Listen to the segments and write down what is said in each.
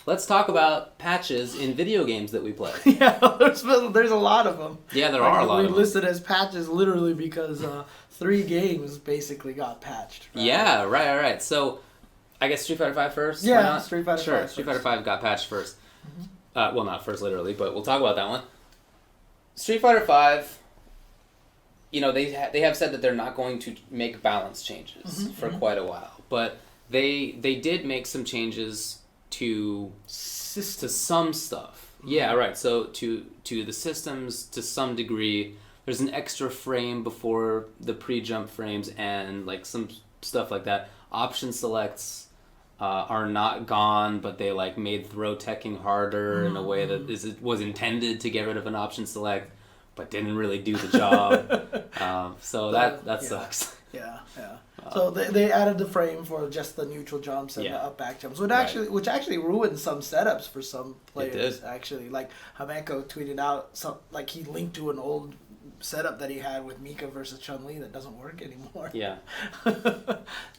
let's talk about patches in video games that we play. Yeah, there's a lot of them. Yeah, there are a lot of them. We listed as patches literally because 3 games basically got patched. Right? Yeah, right. So, I guess Street Fighter 5 first? Yeah, why not? Street Fighter 5 Sure, first. Street Fighter 5 got patched first. Well, not first literally, but we'll talk about that one. Street Fighter 5, they have said that they're not going to make balance changes for quite a while, but they did make some changes to some stuff. Yeah, right. So to the systems to some degree, there's an extra frame before the pre-jump frames and like some stuff like that. Option selects are not gone, but they like made throw teching harder in a way that was intended to get rid of an option select, but didn't really do the job. So that sucks. Yeah. So they added the frame for just the neutral jumps and the up back jumps, which actually ruined some setups for some players. It did. Actually, like Hameko tweeted out he linked to an old setup that he had with Mika versus Chun-Li that doesn't work anymore. Yeah.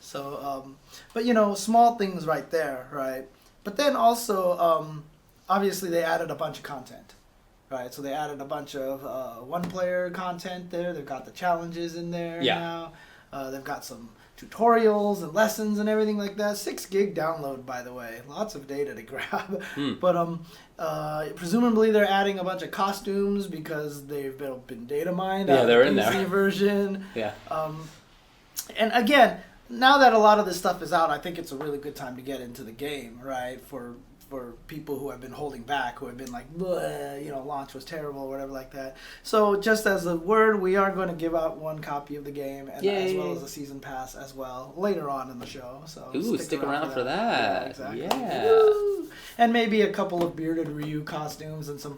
So, but small things right there, right? But then also, obviously they added a bunch of content, right? So they added a bunch of one-player content there. They've got the challenges in there now. They've got some tutorials and lessons and everything like that. 6 gig download, by the way. Lots of data to grab. But presumably they're adding a bunch of costumes because they've been data mined. Yeah, they're in the PC there. version. Yeah. And again, now that a lot of this stuff is out, I think it's a really good time to get into the game, right? For people who have been holding back, who have been like, launch was terrible or whatever like that. So just as a word, we are going to give out 1 copy of the game, and as well as a season pass as well later on in the show. So stick around for that. Yeah, exactly. Yeah. Woo! And maybe a couple of bearded Ryu costumes and some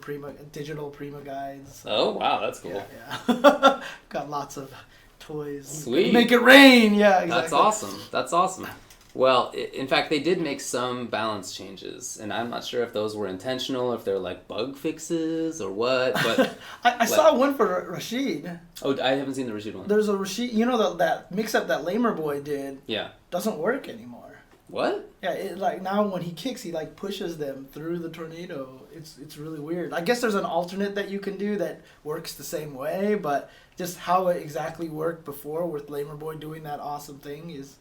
digital Prima guides. So, Oh wow, that's cool. Yeah. Got lots of toys. Sweet. Make it rain. Yeah, exactly. That's awesome. Well, in fact, they did make some balance changes, and I'm not sure if those were intentional, if they're like bug fixes or what. But I saw one for Rashid. Oh, I haven't seen the Rashid one. There's a Rashid. That mix-up that Lamer Boy did. Yeah. Doesn't work anymore. What? Yeah, now when he kicks, he like pushes them through the tornado. It's really weird. I guess there's an alternate that you can do that works the same way, but just how it exactly worked before with Lamer Boy doing that awesome thing is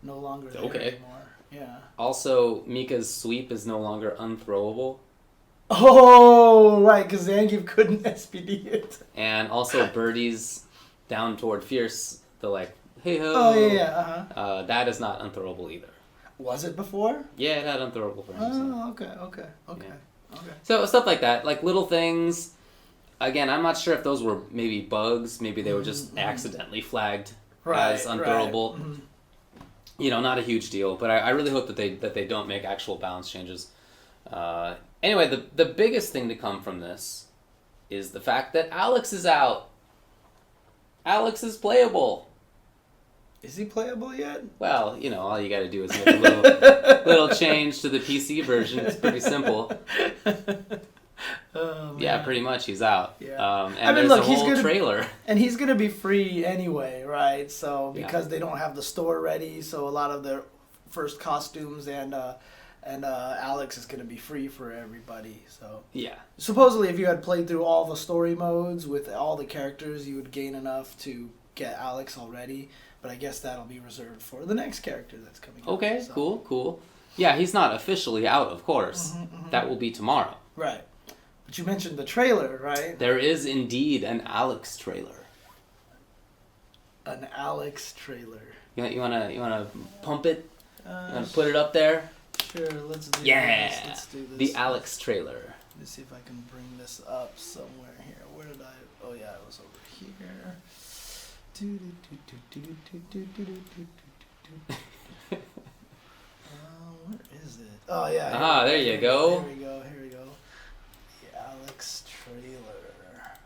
no longer there anymore. Yeah. Also, Mika's sweep is no longer unthrowable. Oh, right, because Zangief couldn't SPD it. And also Birdie's down toward Fierce, the like, hey ho. Oh, yeah. That is not unthrowable either. Was it before? Yeah, it had unthrowable frames. Oh, okay. Yeah. So stuff like that, like little things. Again, I'm not sure if those were maybe bugs. Maybe they were just accidentally flagged as unthrowable. Right. Not a huge deal, but I really hope that they don't make actual balance changes. Anyway, the biggest thing to come from this is the fact that Alex is out. Alex is playable. Is he playable yet? Well, all you got to do is make a little change to the PC version. It's pretty simple. Oh, yeah, pretty much he's out. Yeah. And there's a whole trailer. And he's going to be free anyway, right? So because they don't have the store ready, so a lot of their first costumes and Alex is going to be free for everybody. So yeah. Supposedly if you had played through all the story modes with all the characters, you would gain enough to get Alex already. But I guess that'll be reserved for the next character that's coming up. Okay, so. cool. Yeah, he's not officially out, of course. That will be tomorrow. Right. But you mentioned the trailer, right? There is indeed an Alex trailer. An Alex trailer. You wanna pump it? You wanna put it up there? Sure, let's do this. Let's do this. The Alex trailer. Let me see if I can bring this up somewhere here. Where did I... Oh, yeah, it was over here. Where is it? Oh, yeah. There you go. Here we go. The Alex trailer.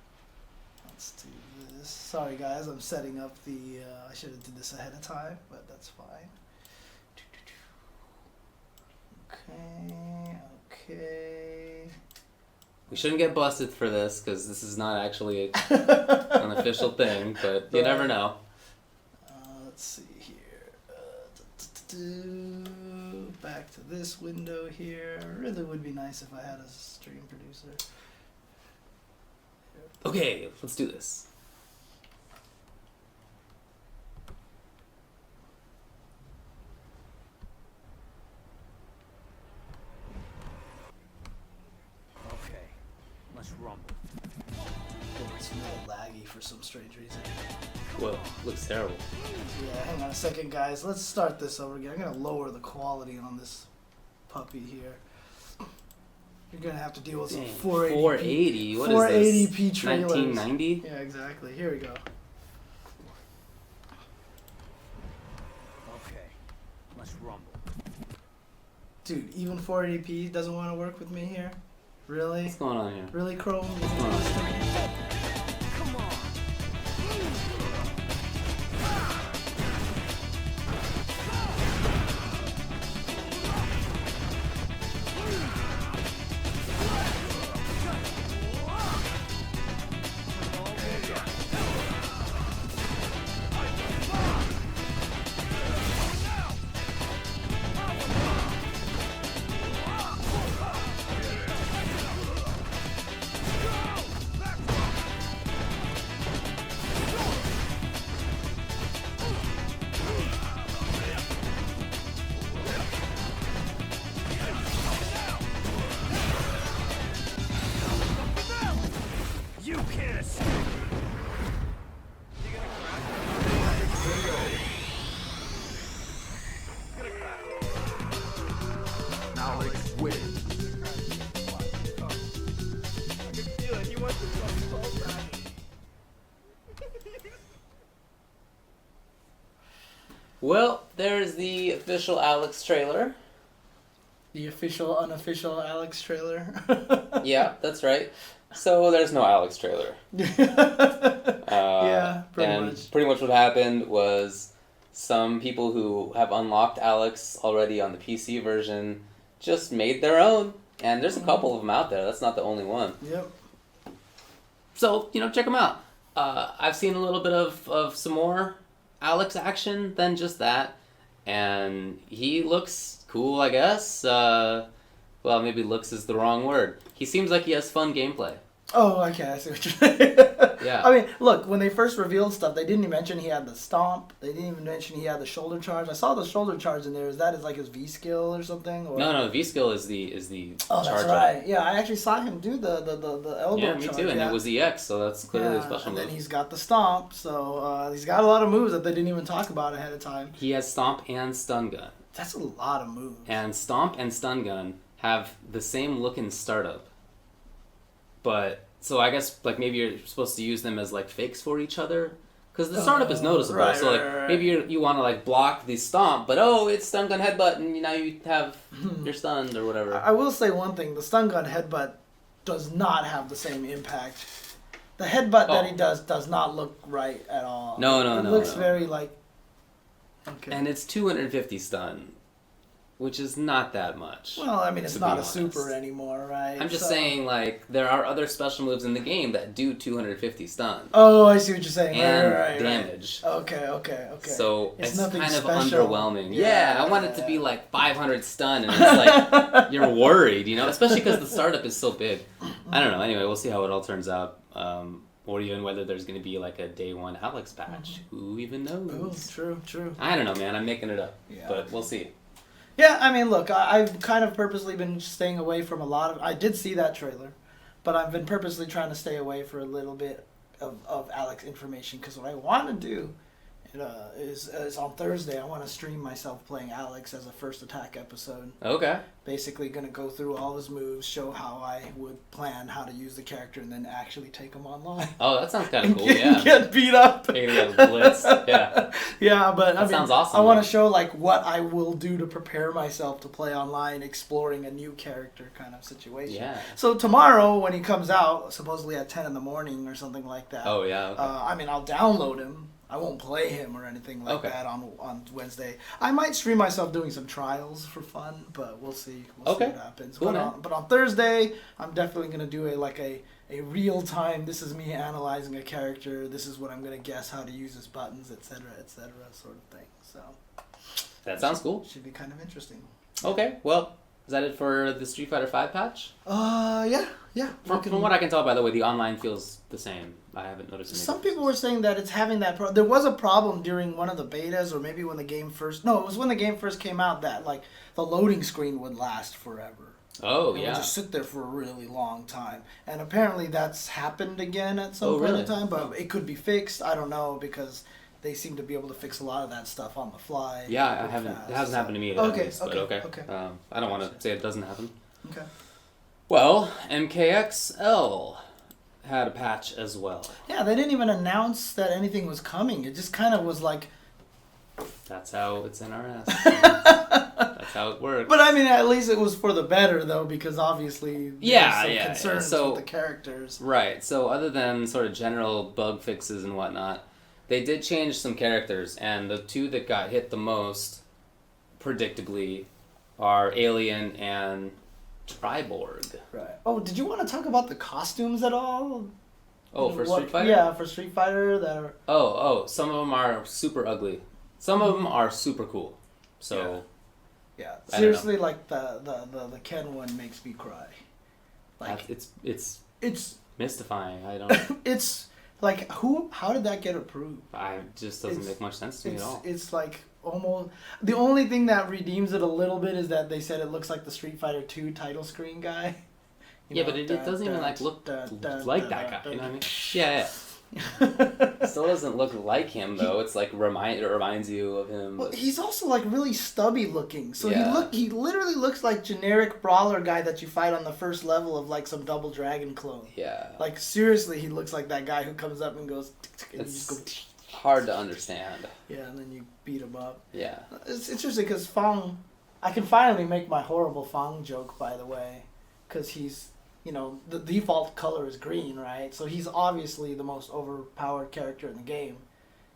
Let's do this. Sorry, guys. I'm setting up the... I should have did this ahead of time, but that's fine. Okay. We shouldn't get busted for this, because this is not actually an official thing, but you never know. Let's see here. Back to this window here. Really would be nice if I had a stream producer. Okay, let's do this. Okay, let's rumble. Oh, it's a little laggy for some strange reason. Whoa, looks terrible. Yeah, hang on a second, guys. Let's start this over again. I'm gonna lower the quality on this puppy here. You're gonna have to deal with some 480p. 480? What is 480p this? trailers. 1990? Yeah, exactly. Here we go. Okay, let's rumble. Dude, even 480p doesn't want to work with me here? Really? What's going on here? Really, Chrome? Come on. You can't escape. Alex wins. Well, there's the official Alex trailer. The official, unofficial Alex trailer. Yeah, that's right. So there's no Alex trailer. Yeah, pretty and much. pretty much what happened was some people who have unlocked Alex already on the PC version just made their own. And there's a couple of them out there. That's not the only one. Yep. So, check them out. I've seen a little bit of some more Alex action than just that. And he looks cool, I guess. Well, maybe looks is the wrong word. He seems like he has fun gameplay. Oh, okay, I see what you're saying. Yeah. I mean, look, when they first revealed stuff, they didn't even mention he had the stomp. They didn't even mention he had the shoulder charge. I saw the shoulder charge in there. Is that like his V skill or something? Or... No, V skill is the Oh, charge that's right. Yeah, I actually saw him do the elbow Yeah, me charge. too, and it was EX, so that's clearly a special and move. then he's got the stomp, so he's got a lot of moves that they didn't even talk about ahead of time. He has Stomp and Stun Gun. That's a lot of moves. And Stomp and Stun Gun have the same look in startup. But, so I guess, like, maybe you're supposed to use them as, like, fakes for each other? Because the startup is noticeable, right, so, like, right. maybe you want to, like, block the Stomp, but, oh, it's Stun Gun Headbutt, and now you have, you're stunned, or whatever. I will say one thing, the stun gun headbutt does not have the same impact. The headbutt that he does not look right at all. No. It looks very, like... Okay. And it's 250 stun, which is not that much. Well, I mean, it's to not be a super honest. anymore, right? I'm just So- saying, like, there are other special moves in the game that do 250 stun. Oh, I see what you're saying. And right. damage. Okay. So it's nothing kind of special. underwhelming. Yeah, I want it to be like 500 stun, and it's like, you're worried, especially because the startup is so big. I don't know. Anyway, we'll see how it all turns out. Or even whether there's going to be like a day one Alex patch. Who even knows? Oh, true. I don't know, man. I'm making it up. Yeah. But we'll see. Yeah, I mean, look, I've kind of purposely been staying away from a lot of... I did see that trailer, but I've been purposely trying to stay away for a little bit of Alex information, because what I want to do is on Thursday, I want to stream myself playing Alex as a first attack episode. Okay. Basically going to go through all his moves, show how I would plan how to use the character, and then actually take him online. Oh, that sounds kind of cool, yeah. Get beat up. Taking it out of Blitz. Yeah. Yeah, but That sounds awesome, I want though. to show like what I will do to prepare myself to play online, exploring a new character kind of situation. Yeah. So tomorrow when he comes out, supposedly at 10 in the morning or something like that. Oh, yeah. Okay. I mean, I'll download him. I won't play him or anything like Okay. that on Wednesday. I might stream myself doing some trials for fun, but we'll see. We'll see Okay. what happens. Cool, man. But on Thursday, I'm definitely gonna do a real time. This is me analyzing a character. This is what I'm gonna guess how to use his buttons, etc., sort of thing. So That sounds cool. should be kind of interesting. Okay, well, is that it for the Street Fighter V patch? Yeah. From what I can tell, by the way, the online feels the same. I haven't noticed any Some people differences. were saying that it's having that there was a problem during one of the betas, or maybe when the game first. No, it was when the game first came out that like the loading screen would last forever. Oh, It yeah. would just sit there for a really long time, and apparently that's happened again at some Oh, point really? in time. But it could be fixed. I don't know because they seem to be able to fix a lot of that stuff on the fly. Yeah, I pretty haven't. fast, It hasn't so- happened to me yet. Okay, At least, but okay, okay. okay. I don't want to say it doesn't happen. Okay. Well, MKXL had a patch as well. Yeah, they didn't even announce that anything was coming. It just kind of was like. That's how it's NRS. That's how it works. But I mean, at least it was for the better, though, because obviously there's some concerns So, with the characters. right. So other than sort of general bug fixes and whatnot, they did change some characters, and the two that got hit the most, predictably, are Alien and Triborg. Right. Oh, did you want to talk about the costumes at all? Oh, for Street Fighter? Yeah, for Street Fighter that are. Oh, some of them are super ugly. Some of them are super cool. So, Yeah, I don't seriously, like the Ken one makes me cry. Like it's mystifying. I don't. it's like how did that get approved? It just doesn't make much sense to me at all. It's like almost the only thing that redeems it a little bit is that they said it looks like the Street Fighter 2 title screen guy. Yeah, but it doesn't even like look like that guy. You know what I mean? Yeah. It still doesn't look like him though. It's like it reminds you of him. Well, he's also like really stubby looking. So Yeah. he literally looks like generic brawler guy that you fight on the first level of like some Double Dragon clone. Yeah. Like seriously, he looks like that guy who comes up and goes and you just go Hard to understand. yeah, and then you beat him up. Yeah. It's interesting because Fong, I can finally make my horrible Fong joke, by the way, because he's, you know, the default color is green, right? So he's obviously the most overpowered character in the game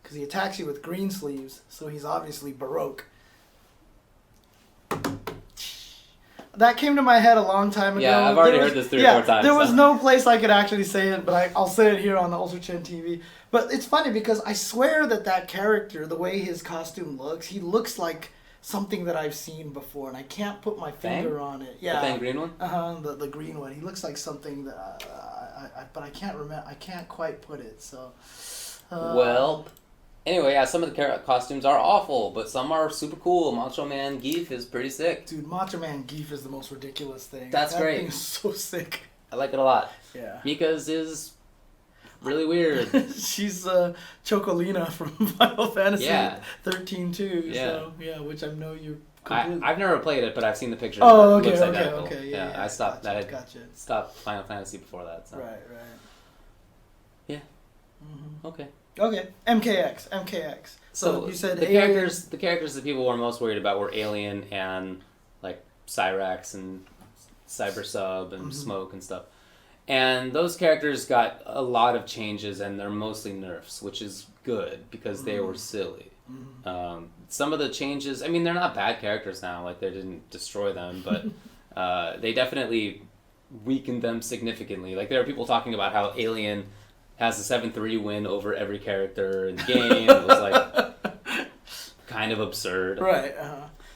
because he attacks you with green sleeves, so he's obviously Baroque. That came to my head a long time ago. Yeah, I've already heard this 3 or 4 times. There was so. no place I could actually say it, but I'll say it here on the UltraChenTV. But it's funny because I swear that character, the way his costume looks, he looks like something that I've seen before, and I can't put my finger on it. Yeah, The Fang green one? the green one. He looks like something that but I can't remember. I can't quite put it. So. Well, anyway, yeah, some of the costumes are awful, but some are super cool. Macho Man Geef is pretty sick. Dude, Macho Man Geef is the most ridiculous thing. That's that great. Thing is so sick. I like it a lot. Yeah. Mika's is really weird. She's Chocolina from Final Fantasy Yeah. 13 too. Yeah. So yeah, which I know you're completely. I've never played it, but I've seen the pictures. Oh, and it okay, looks okay, identical. okay. Yeah, I stopped. Gotcha, I had gotcha. stopped Final Fantasy before that. So. Right. Yeah. Mm-hmm. Okay. Okay. MKX. So you said the Alien. characters that people were most worried about were Alien and like Cyrax and Cyber Sub and Smoke and stuff. And those characters got a lot of changes, and they're mostly nerfs, which is good because they were silly. Some of the changes, I mean, they're not bad characters now, like they didn't destroy them, but they definitely weakened them significantly. Like there are people talking about how Alien has a 7-3 win over every character in the game. It was like kind of absurd. Right.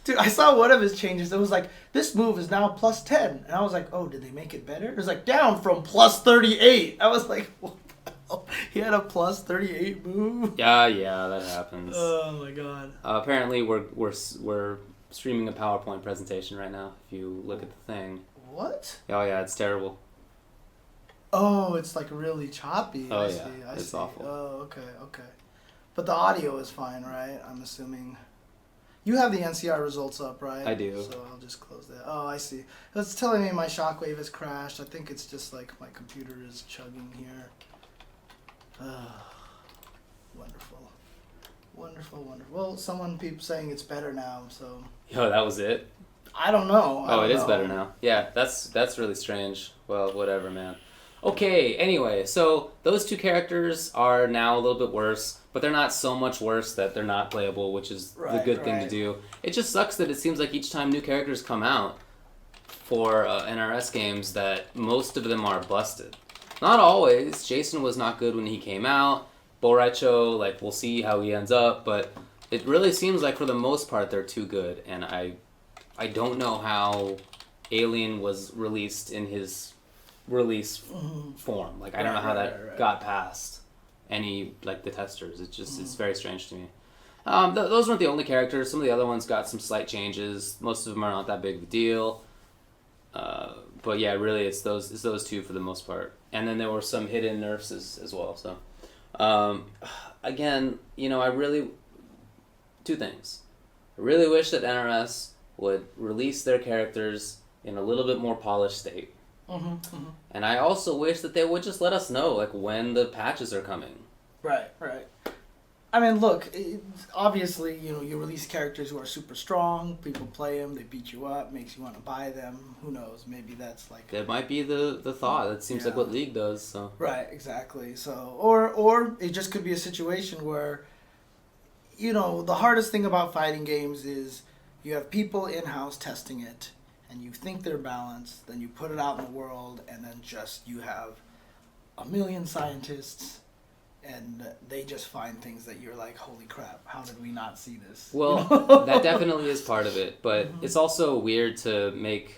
Dude, I saw one of his changes. It was like, this move is now plus 10. And I was like, oh, did they make it better? It was like, down from plus 38. I was like, what the hell? He had a plus 38 move? Yeah, that happens. Oh, my God. Apparently, we're streaming a PowerPoint presentation right now. If you look at the thing. What? Oh yeah, it's terrible. Oh, it's like really choppy. Oh, I yeah. see. It's see. awful. Oh, okay. But the audio is fine, right? I'm assuming. You have the NCR results up, right? I do. So I'll just close that. Oh, I see. It's telling me my shockwave has crashed. I think it's just like my computer is chugging here. Wonderful. Well, someone keeps saying it's better now, so. Yo, that was it? I don't know. Oh, it is better now. Yeah, that's really strange. Well, whatever, man. Okay, anyway, so those two characters are now a little bit worse, but they're not so much worse that they're not playable, which is the good thing to do. It just sucks that it seems like each time new characters come out for NRS games that most of them are busted. Not always. Jason was not good when he came out. Boraicho, like, we'll see how he ends up, but it really seems like for the most part they're too good, and I I don't know how Alien was released in his release form. Like I don't know how that got past any like the testers. It's just it's very strange to me. Those weren't the only characters. Some of the other ones got some slight changes. Most of them are not that big of a deal. But yeah, really, it's those two for the most part. And then there were some hidden nerfs as well. So, again, I really... Two things. I really wish that NRS would release their characters in a little bit more polished state. And I also wish that they would just let us know, like, when the patches are coming. Right. I mean, look, obviously, you release characters who are super strong, people play them, they beat you up, makes you want to buy them. Who knows? Maybe that's like... That might be the thought. That seems like what League does, so... Right, exactly. So, or it just could be a situation where, the hardest thing about fighting games is you have people in-house testing it, and you think they're balanced, then you put it out in the world, and then just you have a million scientists... And they just find things that you're like, holy crap, how did we not see this? Well, that definitely is part of it. But it's also weird to make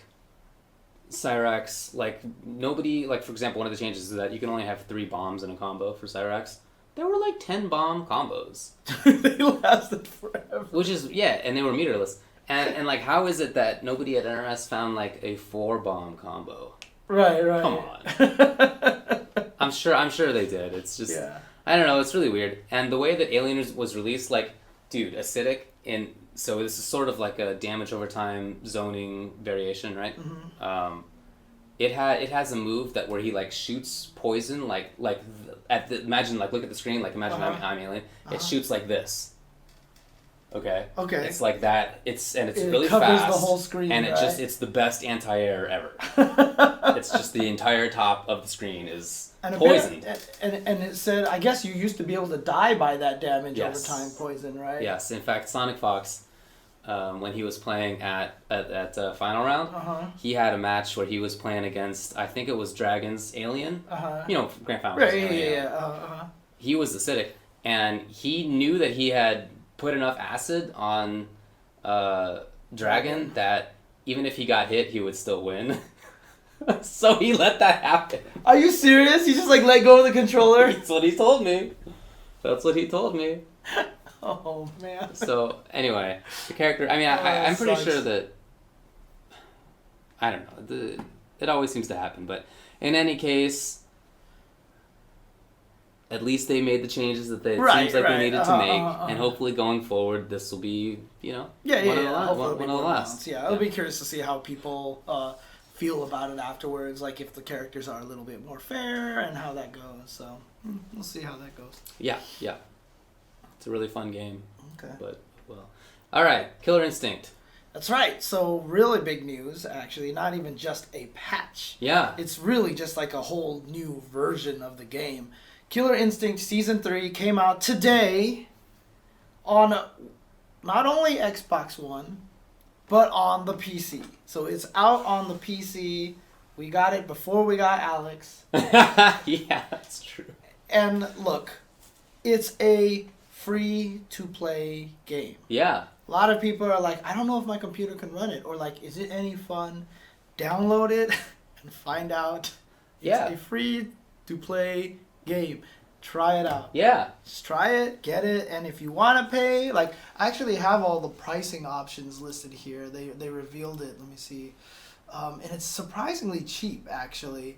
Cyrax, like, nobody... Like, for example, one of the changes is that you can only have 3 bombs in a combo for Cyrax. There were, like, 10 bomb combos. They lasted forever. Which is... Yeah, and they were meterless. And like, how is it that nobody at NRS found, like, a 4-bomb combo? Right. Come on. I'm sure they did. It's just... Yeah. I don't know, it's really weird. And the way that Alien was released, like, dude, acidic, so this is sort of like a damage over time zoning variation, right? It has a move that where he, like, shoots poison, imagine, like, look at the screen, like, imagine I'm Alien. It shoots like this. Okay. It's like that. It's really covers fast. The whole screen, and right? it's the best anti-air ever. It's just the entire top of the screen is poisoned. And it said, I guess you used to be able to die by that damage over Yes. time poison, right? Yes. In fact, Sonic Fox, when he was playing at Final Round, he had a match where he was playing against, I think it was Dragon's Alien. Grand Final. Right, yeah. He was acidic, and he knew that he had put enough acid on Dragon that even if he got hit, he would still win. So he let that happen. Are you serious? He just like let go of the controller? That's what he told me. Oh man. So anyway, the character. I mean, I'm pretty sure that. I don't know. It always seems to happen, but in any case, at least they made the changes that seems like they needed to make, and hopefully going forward, this will be one of the last. Yeah, I'll be curious to see how people feel about it afterwards, like if the characters are a little bit more fair and how that goes. So we'll see how that goes. Yeah. It's a really fun game. Okay. But all right, Killer Instinct. That's right. So really big news, actually. Not even just a patch. Yeah. It's really just like a whole new version of the game. Killer Instinct Season 3 came out today on not only Xbox One, but on the PC. So it's out on the PC. We got it before we got Alex. Yeah, that's true. And look, it's a free-to-play game. Yeah. A lot of people are like, I don't know if my computer can run it. Or like, is it any fun? Download it and find out. Yeah. It's a free-to-play game. Try it out. Yeah. Just try it, get it, and if you want to pay, like, I actually have all the pricing options listed here. They revealed it. Let me see. And it's surprisingly cheap, actually.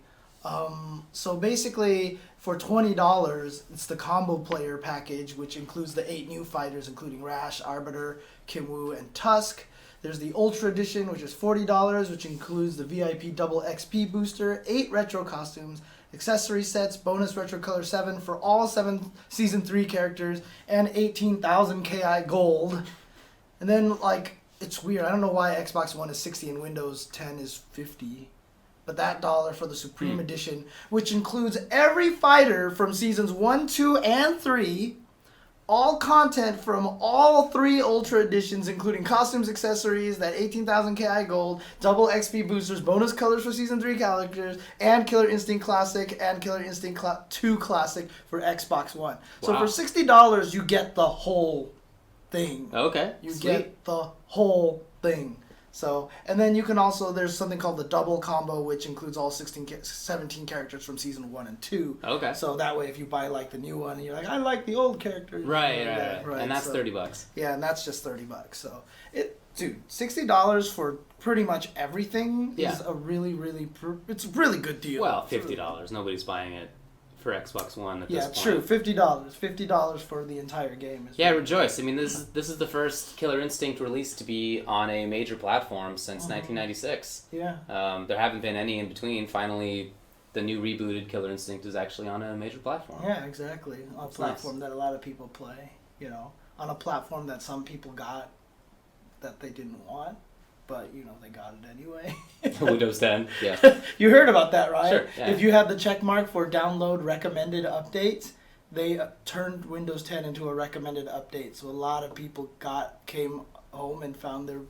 So basically, for $20, it's the combo player package, which includes the 8 new fighters, including Rash, Arbiter, Kimwoo, and Tusk. There's the Ultra Edition, which is $40, which includes the VIP double XP booster, 8 retro costumes, accessory sets, bonus retro color 7 for all 7 Season 3 characters, and 18,000 KI gold. And then, like, it's weird. I don't know why Xbox One is 60 and Windows 10 is 50. But that dollar for the Supreme Edition, which includes every fighter from Seasons 1, 2, and 3, all content from all 3 Ultra Editions, including costumes, accessories, that 18,000 KI gold, double XP boosters, bonus colors for Season 3 characters, and Killer Instinct Classic and Killer Instinct 2 Classic for Xbox One. So for $60, you get the whole thing. Okay. You sweet. get the whole thing. So, and then you can also, there's something called the double combo, which includes all 17 characters from season 1 and 2. Okay. So that way, if you buy like the new one, and you're like, I like the old characters. Right, you know, right. And that's so, $30. Yeah, and that's just $30. So, dude, $60 for pretty much everything is a really, it's a really good deal. Well, $50. Nobody's buying it for Xbox One at this point. Yeah, true. $50 for the entire game. Yeah, rejoice. I mean, this is the first Killer Instinct release to be on a major platform since 1996. Yeah. There haven't been any in between. Finally, the new rebooted Killer Instinct is actually on a major platform. Yeah, exactly. On a platform that a lot of people play. You know, on a platform that some people got that they didn't want. But, you know, they got it anyway. Windows 10, yeah. You heard about that, right? Sure, yeah. If you had the check mark for download recommended updates, they turned Windows 10 into a recommended update. So a lot of people came home and found their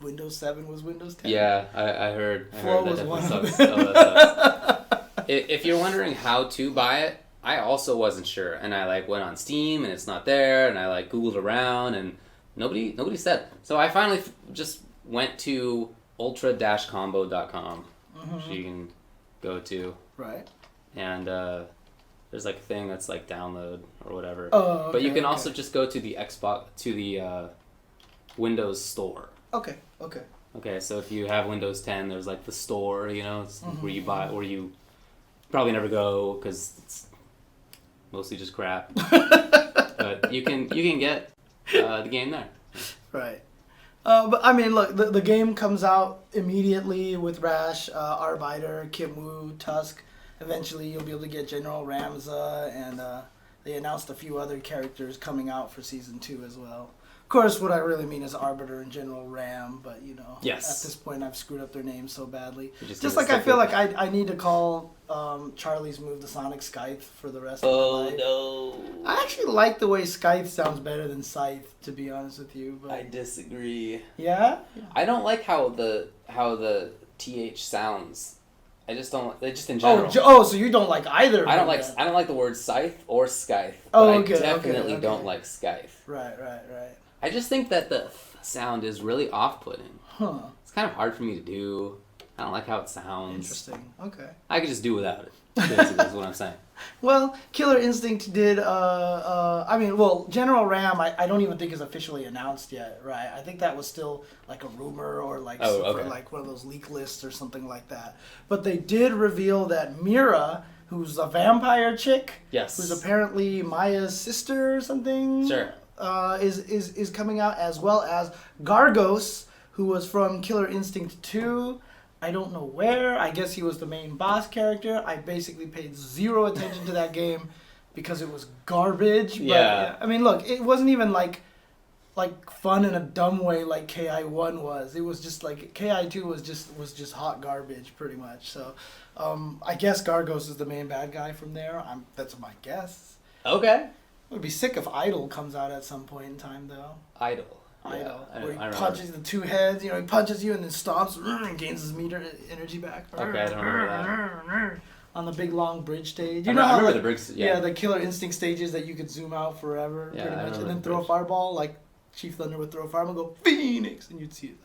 Windows 7 was Windows 10. Yeah, I heard. Flow That was one of sucks. them. Oh, that sucks. If you're wondering how to buy it, I also wasn't sure. And I went on Steam and it's not there. And I Googled around and nobody said. So I finally just went to ultra-combo.com, which you can go to. Right. And there's a thing that's download or whatever. Oh, okay, but you can also just go to the Windows Store. Okay. Okay, so if you have Windows 10, there's the store, it's where you buy, where you probably never go because it's mostly just crap. But you can get the game there. Right. But I mean, look, the game comes out immediately with Rash, Arbiter, Kim Tusk. Eventually, you'll be able to get General Ramza, and they announced a few other characters coming out for Season 2 as well. Of course, what I really mean is Arbiter and General Ram, but, yes. At this point, I've screwed up their names so badly. Just like I feel like I need to call Charlie's move the Sonic Scythe for the rest of my life. Oh, no. I actually like the way Scythe sounds better than Scythe, to be honest with you. But I disagree. Yeah? I don't like how the TH sounds. I just don't. Just in general. So you don't like either? I don't like the word scythe or scythe. Oh, but okay. I definitely okay. don't like scythe. Right. I just think that the sound is really off-putting. Huh. It's kind of hard for me to do. I don't like how it sounds. Interesting. Okay. I could just do without it. Basically, is what I'm saying. Well, Killer Instinct did. General Ram. I don't even think is officially announced yet, right? I think that was still a rumor or for one of those leak lists or something like that. But they did reveal that Mira, who's a vampire chick, Yes. who's apparently Maya's sister or something. Sure. Is coming out, as well as Gargos, who was from Killer Instinct 2. I don't know where. I guess he was the main boss character. I basically paid zero attention to that game because it was garbage. But, Yeah. I mean, look, it wasn't even like fun in a dumb way like KI1 was. It was just KI2 was just hot garbage pretty much. So, I guess Gargos is the main bad guy from there. That's my guess. Okay. It would be sick if Idol comes out at some point in time, though. Idol. Idol. Yeah, Where he I punches the two heads, he punches you and then stomps and gains his energy back. Okay, I don't remember that. On the big long bridge stage. I remember the bridge, yeah. The Killer Instinct stages that you could zoom out forever, Yeah, pretty I much. And remember then the throw a bridge. fireball, like Chief Thunder would throw a fireball and go, Phoenix! And you'd see it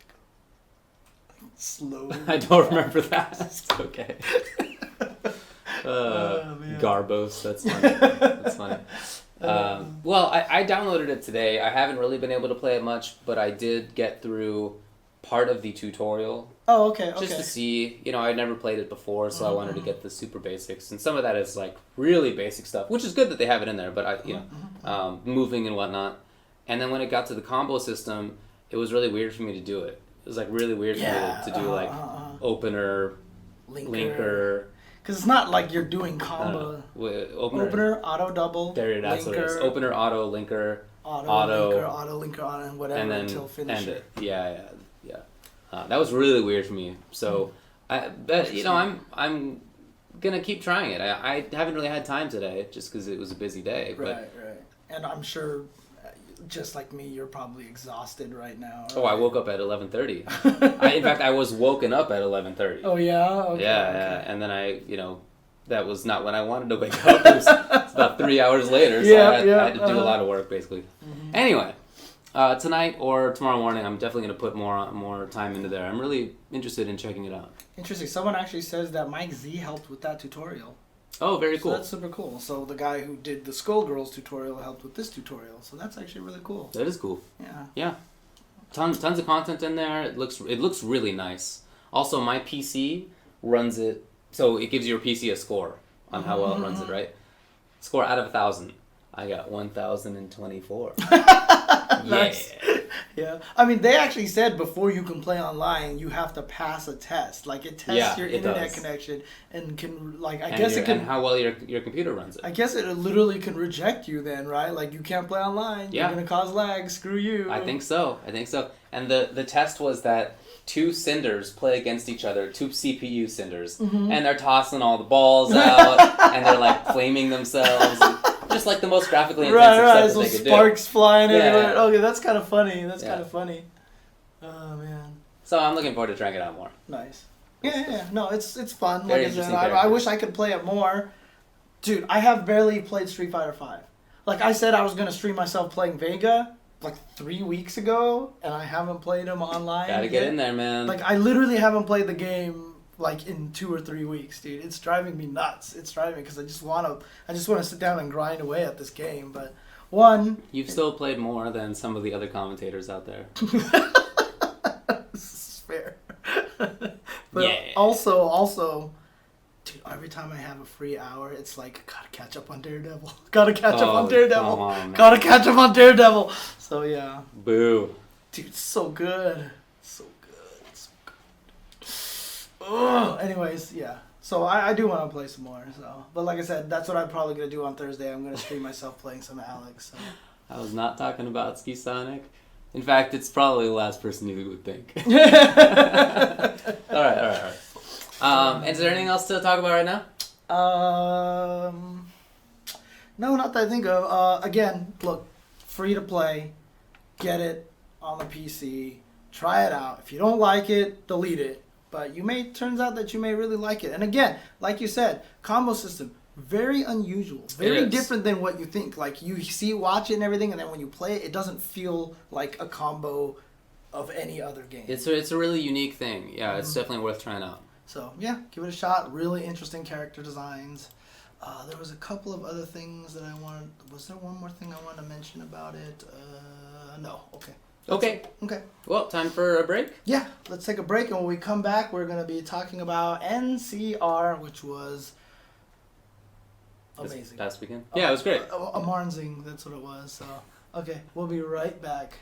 slow. I don't remember that. It's okay. Man. Garbos, that's funny. That's funny. Well, I downloaded it today. I haven't really been able to play it much, but I did get through part of the tutorial. Oh, okay. Just to see, I'd never played it before, so I wanted to get the super basics, and some of that is really basic stuff, which is good that they have it in there. But moving and whatnot, and then when it got to the combo system, it was really weird for me to do it. It was really weird for me to do opener, linker. Because it's not like you're doing combo. Opener, auto double. That's what it is. Opener, auto, linker, auto linker, and whatever, and then until finish end it. Yeah. That was really weird for me. So, I'm gonna keep trying it. I haven't really had time today, just because it was a busy day. But, right. And I'm sure, just like me, you're probably exhausted right now. Right? Oh, I woke up at 11:30. In fact, I was woken up at 11:30. Oh yeah. Okay, yeah. And then that was not when I wanted to wake up. It's about 3 hours later, so I had to do a lot of work basically. Mm-hmm. Anyway, Tonight or tomorrow morning, I'm definitely going to put more time into there. I'm really interested in checking it out. Interesting. Someone actually says that Mike Z helped with that tutorial. Oh, very cool. So that's super cool. So the guy who did the Skullgirls tutorial helped with this tutorial. So that's actually really cool. That is cool. Yeah. Yeah. Tons of content in there. It looks really nice. Also, my PC runs it, so it gives your PC a score on how well it runs it, right? Score out of 1,000. I got 1,024. Nice. Yeah. I mean, they actually said before you can play online, you have to pass a test. Like, it tests your internet connection and can, like, I guess it can... And how well your computer runs it. I guess it literally can reject you then, right? Like, you can't play online. Yeah. You're going to cause lag. Screw you. I think so. And the test was that 2 cinders play against each other, 2 CPU cinders, and they're tossing all the balls out, and they're, like, flaming themselves. Just like the most graphically intensive stuff that they could do. Sparks flying everywhere. Yeah. Okay, that's kind of funny. Kind of funny. Oh, man. So I'm looking forward to trying it out more. Nice. Yeah. No, it's fun. Very like I said, interesting I wish I could play it more. Dude, I have barely played Street Fighter V. Like I said, I was going to stream myself playing Vega like 3 weeks ago, and I haven't played him online Gotta get in there, man. Like, I literally haven't played the game like in 2 or 3 weeks, dude. It's driving me nuts. It's driving me because I just want to sit down and grind away at this game. But you've still played more than some of the other commentators out there. This is fair. But yeah. Also, dude, every time I have a free hour, it's like, gotta catch up on Daredevil. Gotta catch up on Daredevil. Come on, gotta catch up on Daredevil. So yeah. Boo. Dude, it's so good. Ugh. Anyways, yeah. So I do want to play some more. So, but like I said, that's what I'm probably gonna do on Thursday. I'm gonna stream myself playing some Alex. So. I was not talking about Ski Sonic. In fact, it's probably the last person you would think. All right. Is there anything else to talk about right now? No, not that I think of. Again, look, free to play. Get it on the PC. Try it out. If you don't like it, delete it. But turns out that you may really like it. And again, like you said, combo system, very unusual. Very different than what you think. Like, you watch it and everything, and then when you play it, it doesn't feel like a combo of any other game. It's a really unique thing. Yeah, it's definitely worth trying out. So, yeah, give it a shot. Really interesting character designs. There was a couple of other things that I wanted. Was there one more thing I wanted to mention about it? No. Okay. Well, time for a break? Yeah, let's take a break, and when we come back, we're going to be talking about NCR, which was amazing. This past weekend? Yeah, it was great. Amarnzing, that's what it was. So, okay, we'll be right back.